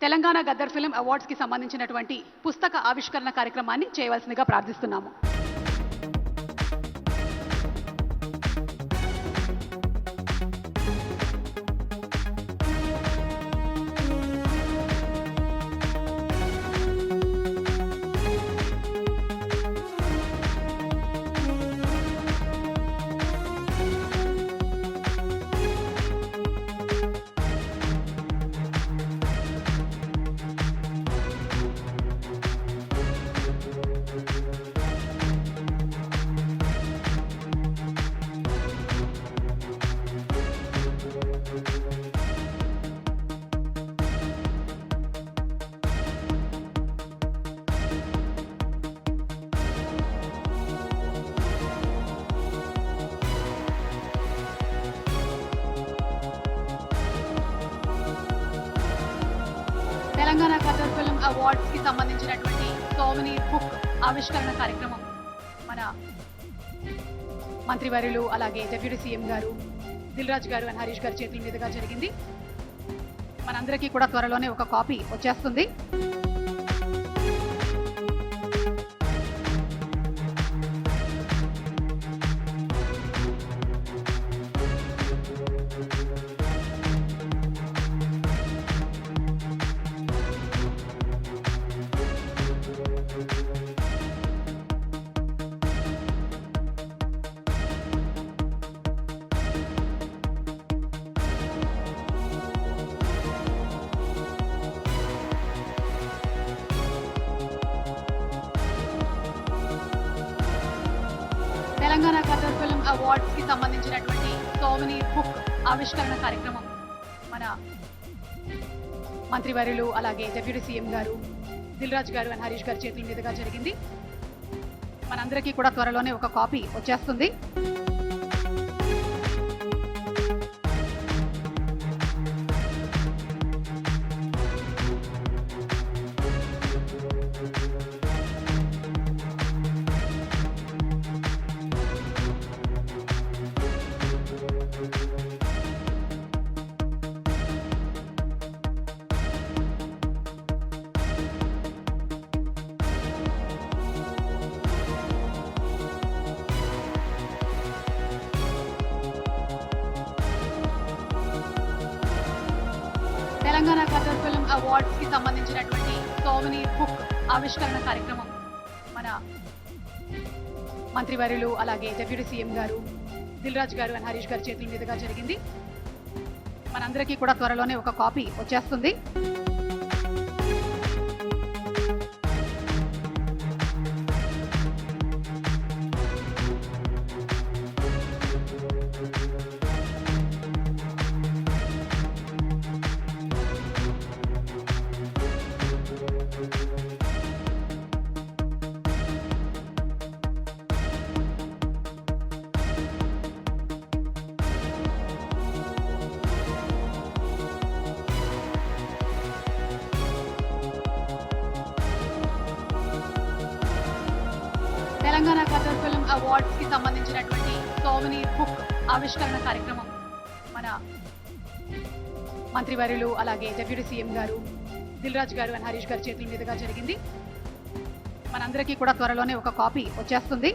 Telangana Gaddar film awards కి సంబంధించినటువంటి పుస్తక ఆవిష్కరణ కార్యక్రమాన్ని చేయవలసిందిగా ప్రార్థిస్తున్నాము. తెలంగాణ గద్దర్ ఫిల్మ్ అవార్డ్స్ కి సంబంధించినటువంటి సోమని బుక్ ఆవిష్కరణ కార్యక్రమం మన మంత్రివర్యులు అలాగే డిప్యూటీ సీఎం గారు దిల్ రాజు గారు అండ్ హరీష్ గారి చేతుల మీదుగా జరిగింది. మనందరికీ కూడా త్వరలోనే ఒక కాపీ వచ్చేస్తుంది. తెలంగాణ గద్దర్ ఫిల్మ్ అవార్డ్స్ కి సంబంధించినటువంటి సోమని బుక్ ఆవిష్కరణ కార్యక్రమం మన మంత్రివర్యులు అలాగే డిప్యూటీ సీఎం గారు దిల్ రాజు గారు అండ్ హరీష్ గారి చేతుల మీదుగా జరిగింది. మనందరికీ కూడా త్వరలోనే ఒక కాపీ వచ్చేస్తుంది. తెలంగాణ గద్దర్ ఫిల్మ్ అవార్డ్స్ కి సంబంధించినటువంటి సోమని బుక్ ఆవిష్కరణ కార్యక్రమం మన మంత్రివర్యులు అలాగే డిప్యూటీ సీఎం గారు దిల్ రాజు గారు అండ్ హరీష్ గారి చేతుల మీదుగా జరిగింది. మనందరికీ కూడా త్వరలోనే ఒక కాపీ వచ్చేస్తుంది. తెలంగాణ గద్దర్ ఫిల్మ్ అవార్డ్స్ కి సంబంధించినటువంటి సోమని బుక్ ఆవిష్కరణ కార్యక్రమం మన మంత్రివర్యులు అలాగే డిప్యూటీ సీఎం గారు దిల్ రాజు గారు అండ్ హరీష్ గారి చేతుల మీదుగా జరిగింది. మనందరికీ కూడా త్వరలోనే ఒక కాపీ వచ్చేస్తుంది.